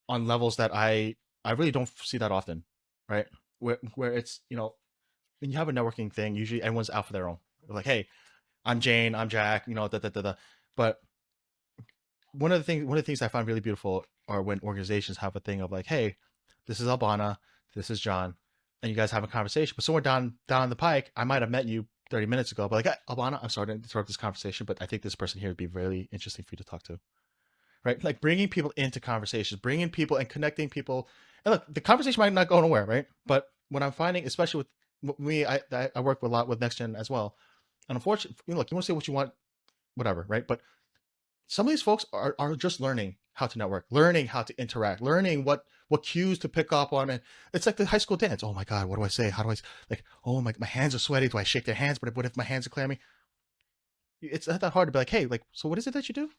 S1: on levels that I really don't see that often, right? Where it's, when you have a networking thing, usually everyone's out for their own. Like, hey, I'm Jane, I'm Jack, da da da da. But one of the things I find really beautiful are when organizations have a thing of like, hey, this is Albana, this is John, and you guys have a conversation. But somewhere down the pike, I might have met you 30 minutes ago, but like, hey, Albana, I'm sorry to interrupt this conversation, but I think this person here would be really interesting for you to talk to, right? Like bringing people into conversations, bringing people and connecting people. And look, the conversation might not go nowhere, right? But what I'm finding, especially with me, I work with a lot with Next Gen as well. And unfortunately, look, you want to say what you want, whatever, right? But some of these folks are just learning how to network, learning how to interact, learning what cues to pick up on. And it's like the high school dance. Oh my God, what do I say? How do I, like, oh my hands are sweaty. Do I shake their hands? But what if my hands are clammy? It's not that hard to be like, hey, like, so what is it that you do?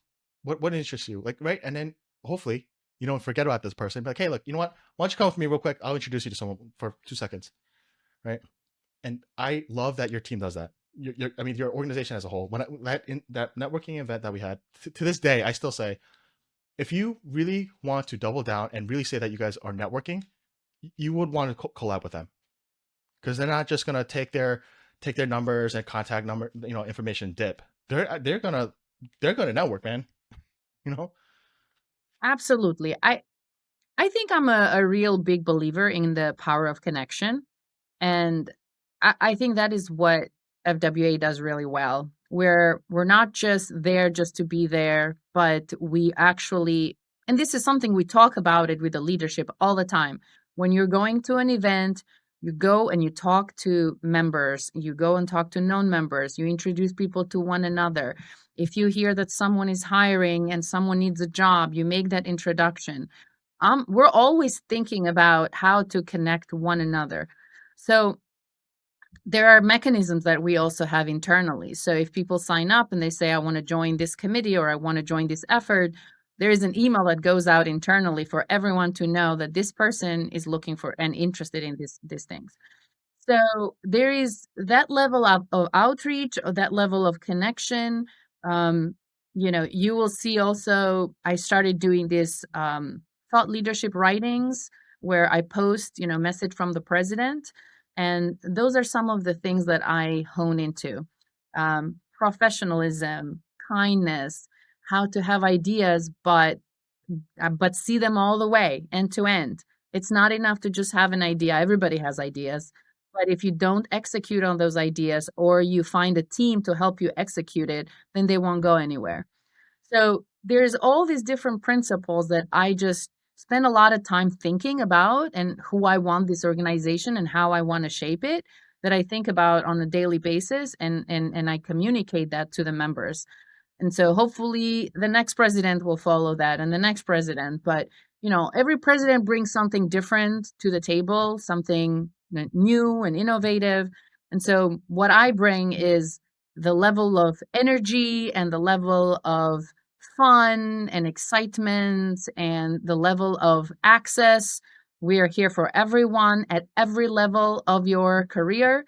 S1: What interests you? Like, right? And then hopefully you don't forget about this person. Be like, hey, look, you know what? Why don't you come with me real quick? I'll introduce you to someone for 2 seconds, right? And I love that your team does that. I mean, your organization as a whole. That networking event that we had, to this day, I still say, if you really want to double down and really say that you guys are networking, you would want to collab with them, because they're not just gonna take their numbers and contact number, information dip. They're gonna network, man. You know.
S2: Absolutely. I think I'm a real big believer in the power of connection. And I think that is what FWA does really well. We're not just there just to be there, but we actually, and this is something we talk about it with the leadership all the time. When you're going to an event, you go and you talk to members, you go and talk to non-members, you introduce people to one another. If you hear that someone is hiring and someone needs a job, you make that introduction. We're always thinking about how to connect one another. So there are mechanisms that we also have internally. So if people sign up and they say, I want to join this committee or I want to join this effort, there is an email that goes out internally for everyone to know that this person is looking for and interested in these things. So there is that level of outreach or that level of connection. Um, you will see also, I started doing this thought leadership writings where I post, message from the president. And those are some of the things that I hone into. professionalism, kindness, how to have ideas, but see them all the way, end to end. It's not enough to just have an idea. Everybody has ideas. But if you don't execute on those ideas or you find a team to help you execute it, then they won't go anywhere. So there's all these different principles that I just spend a lot of time thinking about and who I want this organization and how I want to shape it that I think about on a daily basis and I communicate that to the members. And so hopefully the next president will follow that and the next president. But, every president brings something different to the table, something new and innovative. And so what I bring is the level of energy and the level of fun and excitement and the level of access. We are here for everyone at every level of your career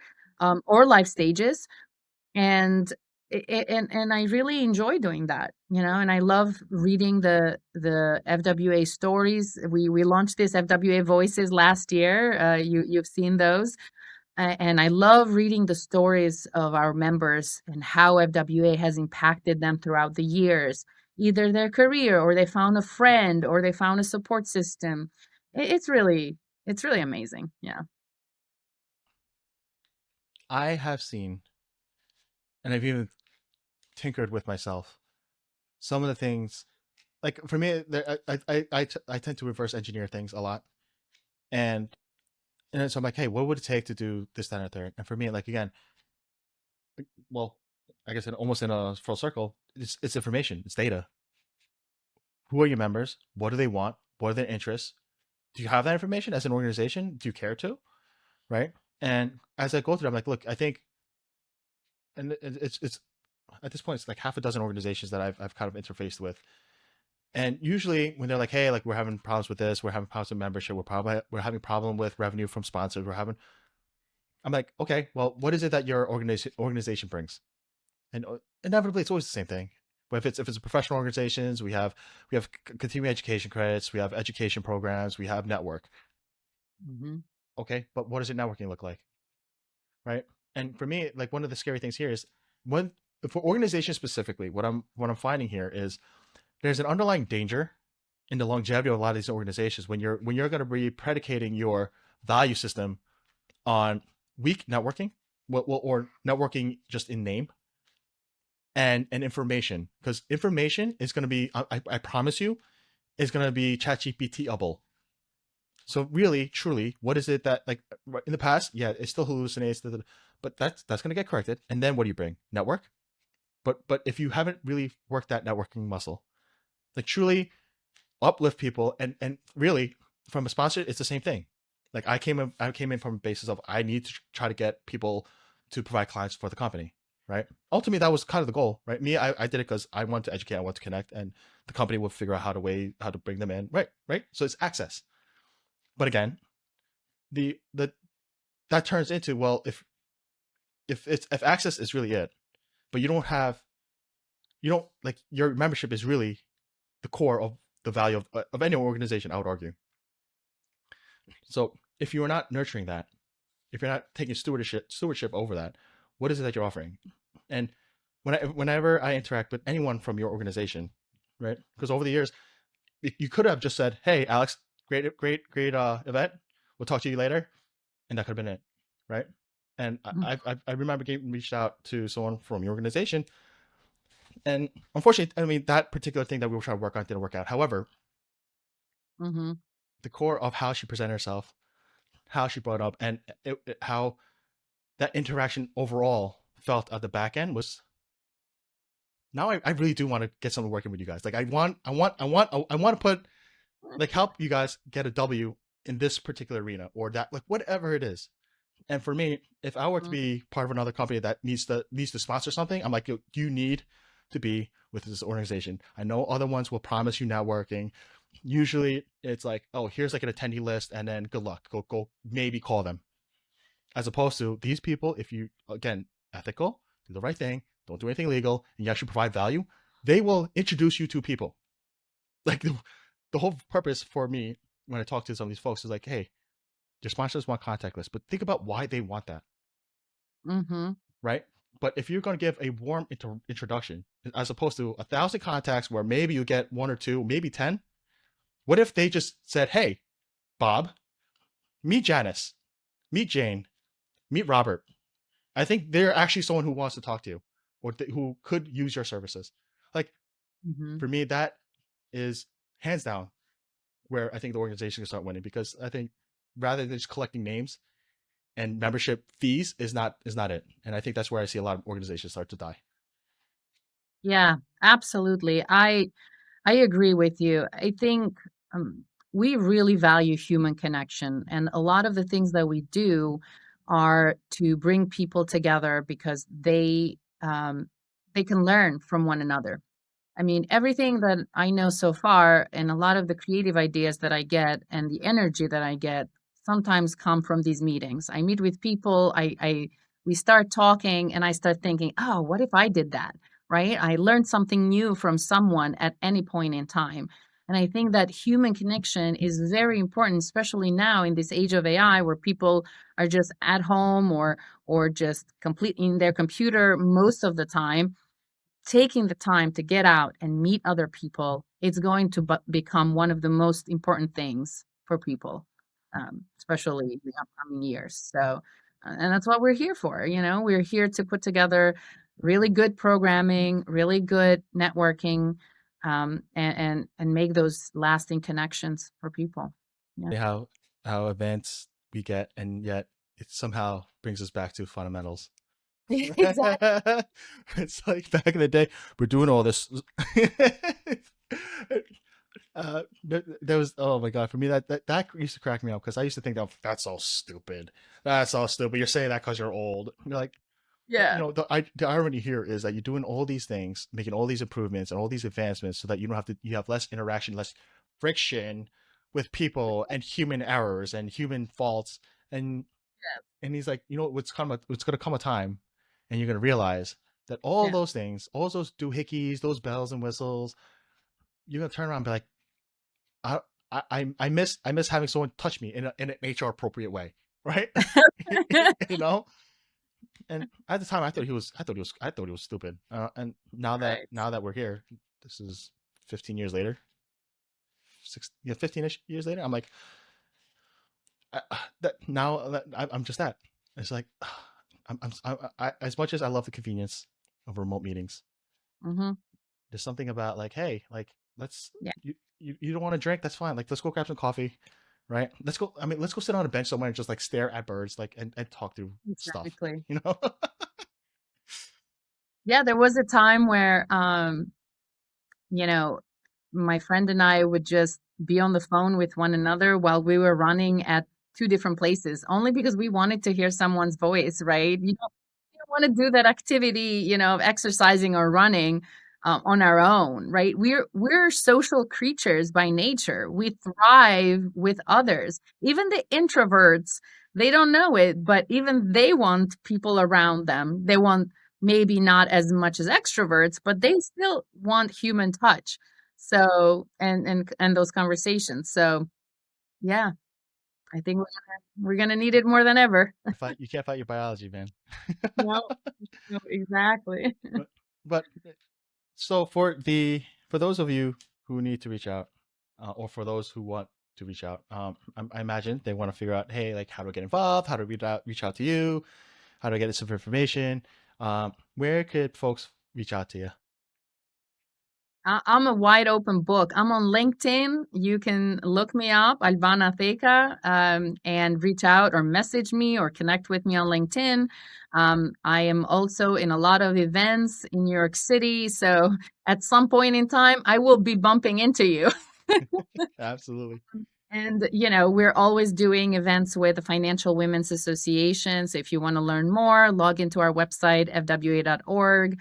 S2: or life stages and I really enjoy doing that, and I love reading the FWA stories. We launched this FWA Voices last year. You've seen those, and I love reading the stories of our members and how FWA has impacted them throughout the years, either their career or they found a friend or they found a support system. It's really amazing. Yeah.
S1: I have seen, and I've even tinkered with myself, some of the things. Like for me, I tend to reverse engineer things a lot, and so I'm like, hey, what would it take to do this, that, and the third? And for me, like again, well, I guess almost in a full circle, it's information, it's data. Who are your members? What do they want? What are their interests? Do you have that information as an organization? Do you care to? Right? And as I go through, I'm like, look, I think, and it's at this point, it's like half a dozen organizations that I've kind of interfaced with. And usually when they're like, hey, like we're having problems with this, we're having problems with membership, we're having problem with revenue from sponsors, I'm like, okay, well, what is it that your organization brings? And inevitably it's always the same thing. But if it's professional organizations, we have continuing education credits, we have education programs, we have network.
S2: Hmm.
S1: Okay, but what does your networking look like? Right? And for me, like one of the scary things here is when for organizations specifically, what I'm finding here is there's an underlying danger in the longevity of a lot of these organizations when you're going to be predicating your value system on weak networking, or networking just in name, and information, because information is going to be, I promise you, is going to be ChatGPT-able. So really, truly, what is it that, like, in the past, yeah, it still hallucinates, but that's going to get corrected. And then what do you bring? Network. But if you haven't really worked that networking muscle, like truly uplift people, and really from a sponsor, it's the same thing. Like I came in from a basis of I need to try to get people to provide clients for the company, right? Ultimately, that was kind of the goal, right? I did it because I want to educate, I want to connect, and the company will figure out how to bring them in, right. So it's access. But again, the that turns into, well, if access is really it, but you don't like your membership is really the core of the value of any organization, I would argue. So if you are not nurturing that, if you're not taking stewardship over that, what is it that you're offering? And whenever I interact with anyone from your organization, right? Because over the years, you could have just said, "Hey, Alex, great event. We'll talk to you later," and that could have been it, right? And I remember getting reached out to someone from your organization, and unfortunately, I mean that particular thing that we were trying to work on didn't work out. However,
S2: Hmm.
S1: the core of how she presented herself, how she brought up, and how that interaction overall felt at the back end was, now I really do want to get someone working with you guys. Like I want to put, like, help you guys get a W in this particular arena, or that, like, whatever it is. And for me, if I were to be part of another company that needs to sponsor something, I'm like, you need to be with this organization. I know other ones will promise you networking. Usually it's like, oh, here's like an attendee list, and then good luck. Go maybe call them. As opposed to these people, if you, again, ethical, do the right thing, don't do anything illegal, and you actually provide value, they will introduce you to people. Like the whole purpose for me when I talk to some of these folks is like, hey, your sponsors want contact lists, but think about why they want that,
S2: Hmm.
S1: right? But if you're going to give a warm introduction, as opposed to 1,000 contacts where maybe you get one or two, maybe 10, what if they just said, hey, Bob, meet Janice, meet Jane, meet Robert. I think they're actually someone who wants to talk to you or who could use your services. Like,
S2: Hmm.
S1: for me, that is hands down where I think the organization can start winning, because I think rather than just collecting names and membership fees is not it. And I think that's where I see a lot of organizations start to die.
S2: Yeah, absolutely. I agree with you. I think we really value human connection, and a lot of the things that we do are to bring people together because they can learn from one another. I mean, everything that I know so far and a lot of the creative ideas that I get and the energy that I get sometimes come from these meetings. I meet with people, I we start talking and I start thinking, "Oh, what if I did that?" Right? I learned something new from someone at any point in time. And I think that human connection is very important, especially now in this age of AI where people are just at home or just completely in their computer most of the time. Taking the time to get out and meet other people, it's going to become one of the most important things for people, especially in the upcoming years. So, and that's what we're here for. We're here to put together really good programming, really good networking, and make those lasting connections for people. Yeah.
S1: How advanced we get, and yet it somehow brings us back to fundamentals.
S2: Exactly.
S1: It's like back in the day, we're doing all this. There was, oh my god, for me that used to crack me up, because I used to think that that's all stupid. That's all stupid. You're saying that because you're old. You're like,
S2: Yeah.
S1: the irony here is that you're doing all these things, making all these improvements and all these advancements, so that you have less interaction, less friction with people, and human errors and human faults. and and he's like, what's gonna come a time, and you're gonna realize that all
S2: Yeah.
S1: those things, all those doohickeys, those bells and whistles, you're gonna turn around and be like, I I miss having someone touch me in an HR appropriate way, right? you know. And at the time, I thought he was stupid. And
S2: Right.
S1: now that we're here, this is 15 years later, 15ish years later. I'm like, that now that I'm just that. It's like, as much as I love the convenience of remote meetings,
S2: Hmm.
S1: there's something about like, hey, like, let's
S2: Yeah.
S1: you don't want to drink, that's fine. Like, let's go grab some coffee, right? Let's go. I mean, let's go sit on a bench somewhere and just like stare at birds, like, and talk through stuff.
S2: Exactly.
S1: You know?
S2: Yeah, there was a time where you know, my friend and I would just be on the phone with one another while we were running at two different places, only because we wanted to hear someone's voice, right? You don't want to do that activity, of exercising or running on our own, right? We're social creatures by nature. We thrive with others. Even the introverts, they don't know it, but even they want people around them. They want maybe not as much as extroverts, but they still want human touch. So and those conversations. So yeah, I think we're gonna need it more than ever.
S1: You can't fight your biology, man.
S2: No, no, exactly.
S1: but, but so for those of you who need to reach out, or for those who want to reach out, I imagine they want to figure out, hey, like, how do I get involved? How do we reach out to you? How do I get some information? Where could folks reach out to you?
S2: I'm a wide open book. I'm on LinkedIn. You can look me up, Albana FWA, and reach out or message me or connect with me on LinkedIn. I am also in a lot of events in New York City. So at some point in time, I will be bumping into you.
S1: Absolutely.
S2: And, we're always doing events with the Financial Women's Association. So if you want to learn more, log into our website, fwa.org.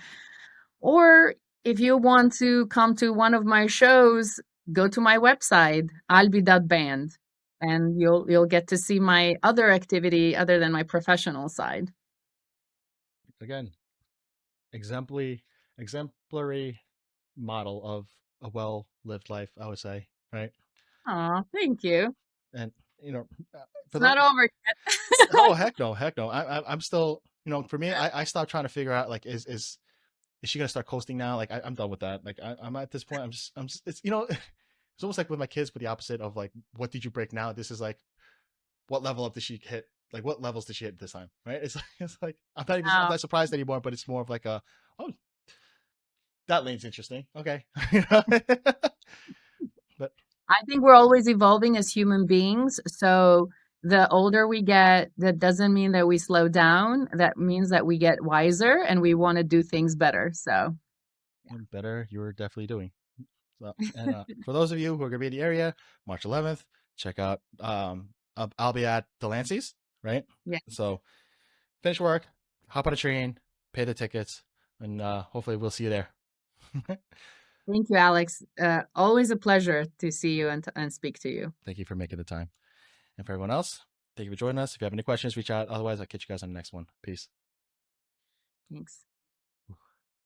S2: Or if you want to come to one of my shows, go to my website, albi.band, and you'll get to see my other activity other than my professional side.
S1: Again, exemplary model of a well lived life, I would say, right?
S2: Aw, thank you.
S1: And,
S2: It's
S1: for those,
S2: not over yet.
S1: oh, heck no, heck no. I'm still for me, I stopped trying to figure out like is she gonna start coasting now? Like I'm done with that. Like I'm at this point. I'm just it's it's almost like with my kids, but the opposite of like what did you break now? This is like what level up did she hit? Like what levels did she hit this time? Right? It's like I'm
S2: Oh,
S1: not surprised anymore. But it's more of like a oh that lane's interesting. Okay, but
S2: I think we're always evolving as human beings. So the older we get, that doesn't mean that we slow down. That means that we get wiser and we want to do things better. So,
S1: better you're definitely doing. So, and for those of you who are gonna be in the area, March 11th, check out. I'll be at Delancey's, right?
S2: yeah.
S1: So finish work, hop on a train, pay the tickets, and hopefully we'll see you there.
S2: Thank you, Alex. Always a pleasure to see you and speak to you.
S1: Thank you for making the time. And for everyone else, thank you for joining us. If you have any questions, reach out. Otherwise, I'll catch you guys on the next one. Peace.
S2: Thanks.